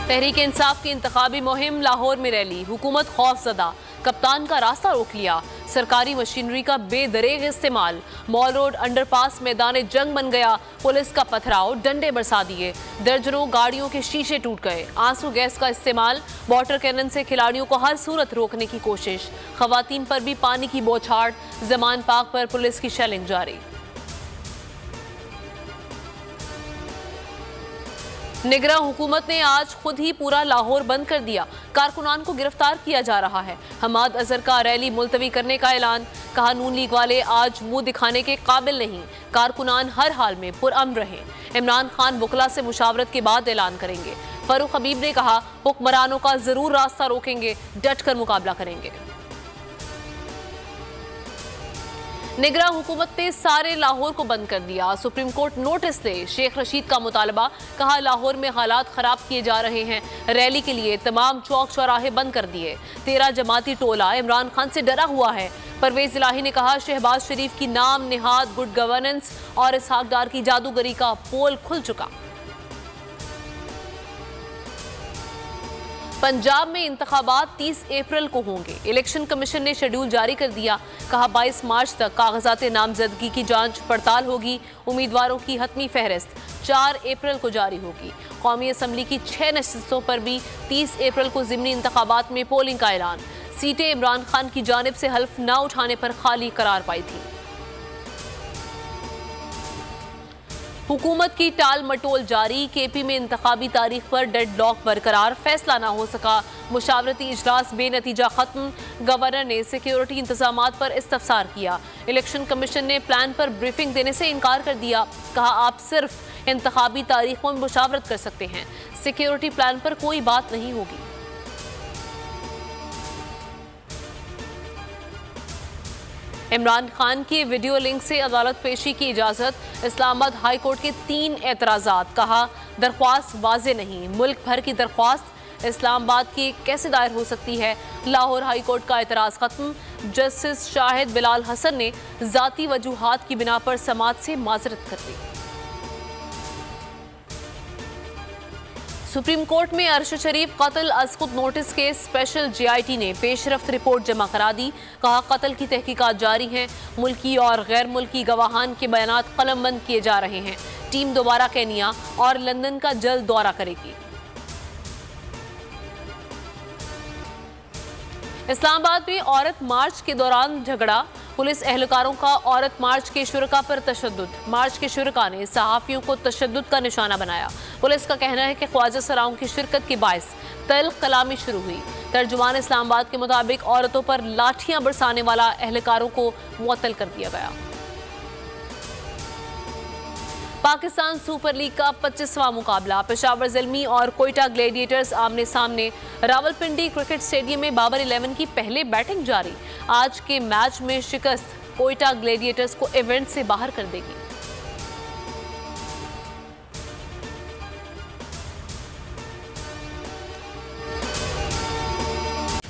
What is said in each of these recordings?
तहरीक इंसाफ की इंतखाबी मुहिम, लाहौर में रैली, हुकूमत खौफजदा, कप्तान का रास्ता रोक लिया, सरकारी मशीनरी का बेदरेग इस्तेमाल, मॉल रोड अंडरपास मैदान जंग बन गया, पुलिस का पथराव, डंडे बरसा दिए, दर्जनों गाड़ियों के शीशे टूट गए, आंसू गैस का इस्तेमाल, वाटर कैनन से खिलाड़ियों को हर सूरत रोकने की कोशिश, खवातीन पर भी पानी की बौछार, जमान पाक पर पुलिस की शेलिंग जारी। निगरान हुकूमत ने आज खुद ही पूरा लाहौर बंद कर दिया, कारकुनान को गिरफ्तार किया जा रहा है। हमाद अजहर का रैली मुलतवी करने का ऐलान, कहा नून लीग वाले आज मुंह दिखाने के काबिल नहीं, कारकुनान हर हाल में पुरअमन रहें। इमरान खान वकला से मुशावरत के बाद ऐलान करेंगे। फरूख हबीब ने कहा हुक्मरानों का जरूर रास्ता रोकेंगे, डट कर मुकाबला करेंगे। निगरान हुकूमत ने सारे लाहौर को बंद कर दिया, सुप्रीम कोर्ट नोटिस दे, शेख रशीद का मुतालबा, कहा लाहौर में हालात खराब किए जा रहे हैं, रैली के लिए तमाम चौक चौराहे बंद कर दिए। 13 जमाती टोला इमरान खान से डरा हुआ है। परवेज इलाही ने कहा शहबाज शरीफ की नाम निहाद गुड गवर्नेंस और इसहाक डार की जादूगरी का पोल खुल चुका। पंजाब में इंतखाबात 30 अप्रैल को होंगे, इलेक्शन कमीशन ने शेड्यूल जारी कर दिया, कहा 22 मार्च तक कागजात नामजदगी की जांच पड़ताल होगी, उम्मीदवारों की हतमी फहरिस्त 4 अप्रैल को जारी होगी। कौमी असम्बली की 6 नशिस्तों पर भी 30 अप्रैल को ज़िमनी इंतखाबात में पोलिंग का ऐलान, सीटें इमरान खान की जानिब से हल्फ न उठाने पर खाली करार पाई थी। हुकूमत की टाल मटोल जारी, केपी में इंतखाबी तारीख पर डेडलॉक बरकरार, फैसला ना हो सका, मुशावरती इजलास बेनतीजा खत्म, गवर्नर ने सिक्योरिटी इंतजामात पर इस्तफसार किया, इलेक्शन कमीशन ने प्लान पर ब्रीफिंग देने से इनकार कर दिया, कहा आप सिर्फ इंतखाबी तारीखों में मुशावरत कर सकते हैं, सिक्योरिटी प्लान पर कोई बात नहीं होगी। इमरान खान की वीडियो लिंक से अदालत पेशी की इजाजत, इस्लामाबाद हाई कोर्ट के 3 एतराज़ात, कहा दरख्वास्त वाज़े नहीं, मुल्क भर की दरख्वास्त इस्लामाबाद की कैसे दायर हो सकती है, लाहौर हाई कोर्ट का एतराज़ खत्म, जस्टिस शाहिद बिलाल हसन ने ज़ाती वजूहात की बिना पर समात से माजरत कर दी। सुप्रीम कोर्ट में अरशद शरीफ कत्ल अज़ खुद नोटिस के स्पेशल GIT ने पेशरफ्त रिपोर्ट जमा करा दी, कहा कत्ल की तहकीकात जारी हैं, मुल्की और गैर मुल्की गवाहान के बयानात कलमबंद किए जा रहे हैं, टीम दोबारा केनिया और लंदन का जल्द दौरा करेगी। इस्लामाबाद में औरत मार्च के दौरान झगड़ा, पुलिस एहलकारों का औरत मार्च के शुरका पर तशद्दुद, मार्च के शुरका ने सहाफ़ियों को तशद्दुद का निशाना बनाया, पुलिस का कहना है कि ख्वाजा सराओं की शिरकत के बायस तल्ख कलामी शुरू हुई। तर्जुमान इस्लामाबाद के मुताबिक औरतों पर लाठियां बरसाने वाला एहलकारों को मुअत्तल कर दिया गया। पाकिस्तान सुपर लीग का 25वां मुकाबला, पेशावर ज़ल्मी और कोयटा ग्लैडिएटर्स आमने सामने, रावलपिंडी क्रिकेट स्टेडियम में बाबर 11 की पहले बैटिंग जारी, आज के मैच में शिकस्त कोयटा ग्लैडिएटर्स को इवेंट से बाहर कर देगी।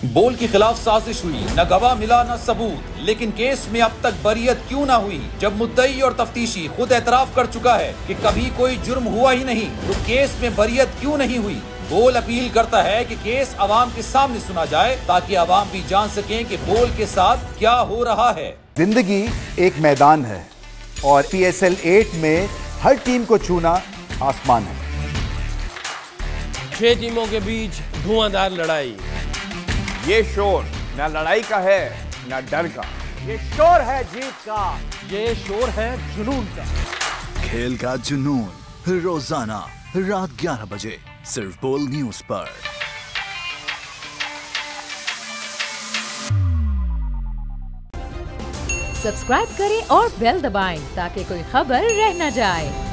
बोल के खिलाफ साजिश हुई, न गवाह मिला न सबूत, लेकिन केस में अब तक बरियत क्यों ना हुई? जब मुद्दई और तफ्तीशी खुद एतराफ कर चुका है कि कभी कोई जुर्म हुआ ही नहीं, तो केस में बरियत क्यों नहीं हुई? बोल अपील करता है कि केस अवाम के सामने सुना जाए, ताकि अवाम भी जान सकें कि बोल के साथ क्या हो रहा है। जिंदगी एक मैदान है और PSL 8 में हर टीम को छूना आसमान है। 6 टीमों के बीच धुआंधार लड़ाई, ये शोर न लड़ाई का है न डर का, ये शोर है जीत का, ये शोर है जुनून का। खेल का जुनून रोजाना रात 11 बजे सिर्फ बोल न्यूज पर। सब्सक्राइब करें और बेल दबाएं ताकि कोई खबर रह न जाए।